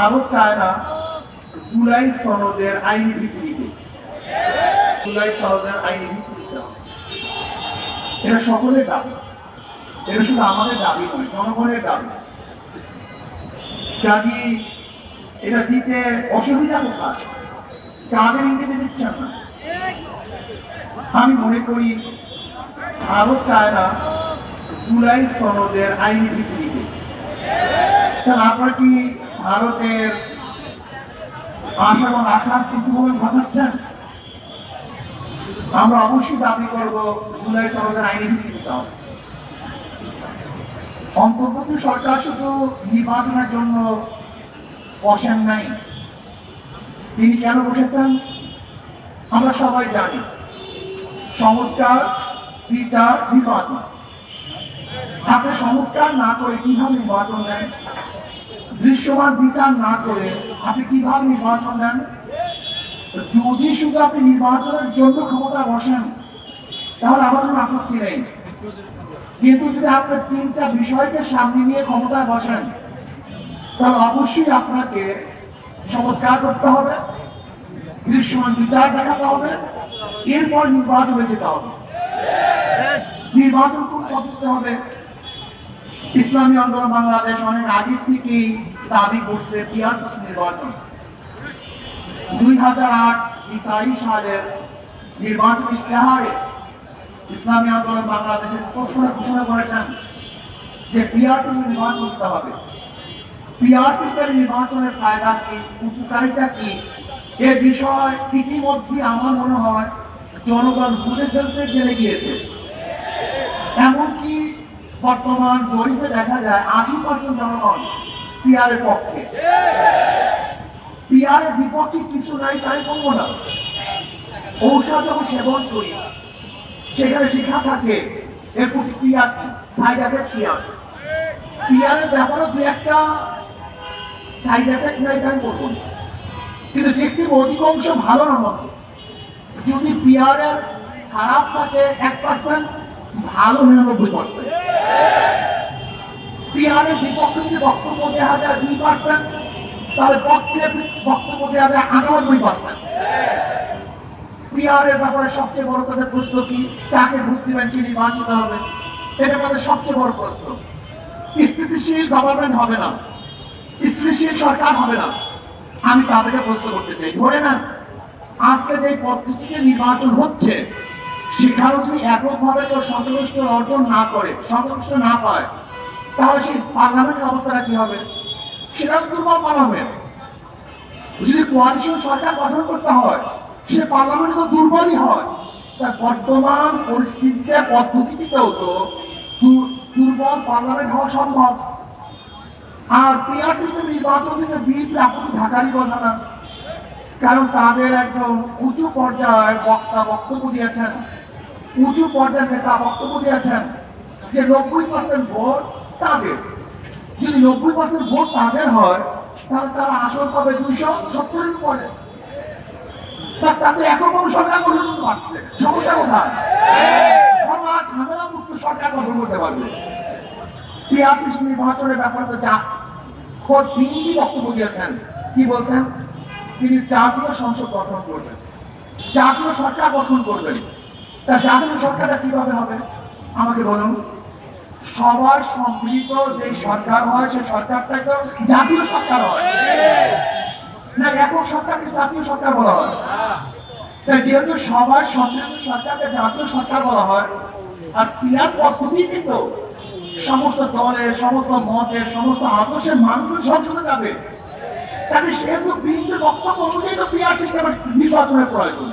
ভারত চায় না জুলাই সনদের আইনি ভিত্তিতে, জুলাই সনদের আইনি ভিত্তিতে এটা সকলের দাবি, এটা শুধু আমাদের দাবি নয়, জনগণের দাবি। কাজী এটা দিতে অসুবিধা কোথায়, কাদের ইঙ্গিতে দিচ্ছেন না? আমি মনে করি ভারত চায় না জুলাই সনদের আইনি ভিত্তিতে। আপনারা কি ভারতের আশা এবং আশার প্রতিফলন ঘটাচ্ছেন? আমরা অবশ্যই দাবি করব জুলাই সনদের আইনি ভিত্তিতে। অন্তর্বর্তী সরকার শুধু নির্বাচনের জন্য বসেন নাই, তিনি কেন বসেছেন আমরা সবাই জানি। সংস্কার, বিচার, নির্বাচন। আপনি সংস্কার না করে কিভাবে নির্বাচন দেন? দৃশ্যমান বিচার না করে আপনি কিভাবে নির্বাচন দেন? যদি শুধু আপনি নির্বাচনের জন্য ক্ষমতা বসেন তাহলে আমার কোনো আপত্তি নেই, কিন্তু যদি আপনি তিনটা বিষয়কে সামনে নিয়ে ক্ষমতায় বসেন তাহলে অবশ্যই আপনাকে সংস্কার করতে হবে, দৃশ্যমান বিচার দেখাতে হবে, এরপর নির্বাচনে যেতে হবে। নির্বাচন কোন পদ্ধতিতে হবে? ইসলামী আন্দোলন বাংলাদেশ অনেক আগে থেকেই দাবি করছে পিয়ার নির্বাচন। 2008 সালের নির্বাচন ইশতেহারে ইসলামী আন্দোলন বাংলাদেশে স্পষ্ট ঘোষণা করেছেন যে পিয়ার নির্বাচন করতে হবে। পিয়ার সিস্টেম নির্বাচনের ফায়দা কি, উপকারিতা কি, এ বিষয় ইতিমধ্যে আমার মনে হয় জনগণ বুঝে ফেলতে জেনে গিয়েছে। এমনকি বর্তমান জরিপে দেখা যায় 80% জনগণ পিয়ারের পক্ষে। পিয়ারের বিপক্ষে কিছু নাই তাই বলবো না। ঔষধ যখন সেবন করি সেখানে শিখা থাকে এর প্রতিক্রিয়া কি, সাইড এফেক্ট কি আছে। পিয়ারের ব্যাপারে দু একটা সাইড এফেক্ট নাই তাই বলবো না, কিন্তু দেখতে অধিকাংশ ভালো না মতো। যদি পিয়ারের খারাপ থাকে 1%, ভালো 99%। পিয়ারের বিপক্ষে যদি বক্তব্য দেওয়া যায় 2%, তাহলে পক্ষে বক্তব্য দেওয়া যায় 98%। পিয়ারের ব্যাপারে সবচেয়ে বড় কথা প্রশ্ন কি, তাকে ভোট দিবেন কি নির্বাচিত হবে, এটা তাদের সবচেয়ে বড় প্রশ্ন। স্থিতিশীল গভর্নমেন্ট হবে না, স্থিতিশীল সরকার হবে না। আমি তাদেরকে প্রশ্ন করতে চাই, ধরে না আজকে যে পদ্ধতিতে নির্বাচন হচ্ছে সেখানে যদি এককভাবে কেউ সন্তুষ্ট অর্জন না করে, সন্তুষ্ট না পায়, তাহলে সেই পার্লামেন্টের অবস্থাটা কি হবে? সেটা দুর্বল পার্লামেন্ট। যদি কোয়ালিশন সরকার গঠন করতে হয় সে পার্লামেন্ট তো দুর্বলই হয়। তার বর্তমান পরিস্থিতিতে পদ্ধতিতেও তো দুর্বল পার্লামেন্ট হওয়া সম্ভব। আর পিয়ার সিস্টেম নির্বাচন থেকে বিএনপি আপত্তি ঢাকারই কথা না, কারণ তাদের একজন উঁচু পর্যায়ের বক্তা বক্তব্য দিয়েছেন, উঁচু পর্যায়ের নেতা বক্তব্য দিয়েছেন যে 90% ভোট তাদের। যদি 90% ভোট তাদের হয় তাহলে তারা আসন পাবে 270-এর উপরে। তাতে একক সরকার গঠন করতে পারছে, সমস্যা কোথায়? ঝামেলা মুক্ত সরকার গঠন করতে পারবে। পিয়ার সিস্টেম নির্বাচনের ব্যাপারে তো যা খোদ তিনি বক্তব্য দিয়েছেন, কি বলছেন? তিনি জাতীয় সংসদ গঠন করবেন, জাতীয় সরকার গঠন করবেন। তা জাতীয় সরকারটা কিভাবে হবে আমাকে বলুন? সবার সম্মিলিত যে সরকার হয় সেই সরকারটাই তো জাতীয় সরকার হয় না, একক সরকারকে জাতীয় সরকার বলা হয়। তাই যেহেতু সবার সম্মিলিত সরকারকে জাতীয় সরকার বলা হয়, আর পিয়ার পদ্ধতি কিন্তু সমস্ত দলের, সমস্ত মতের, সমস্ত আদর্শের মানুষের সংসদে যাবে। তাহলে সেহেতু বিএনপির বক্তব্য অনুযায়ী তো পিয়ার সিস্টেমের নির্বাচনের প্রয়োজন।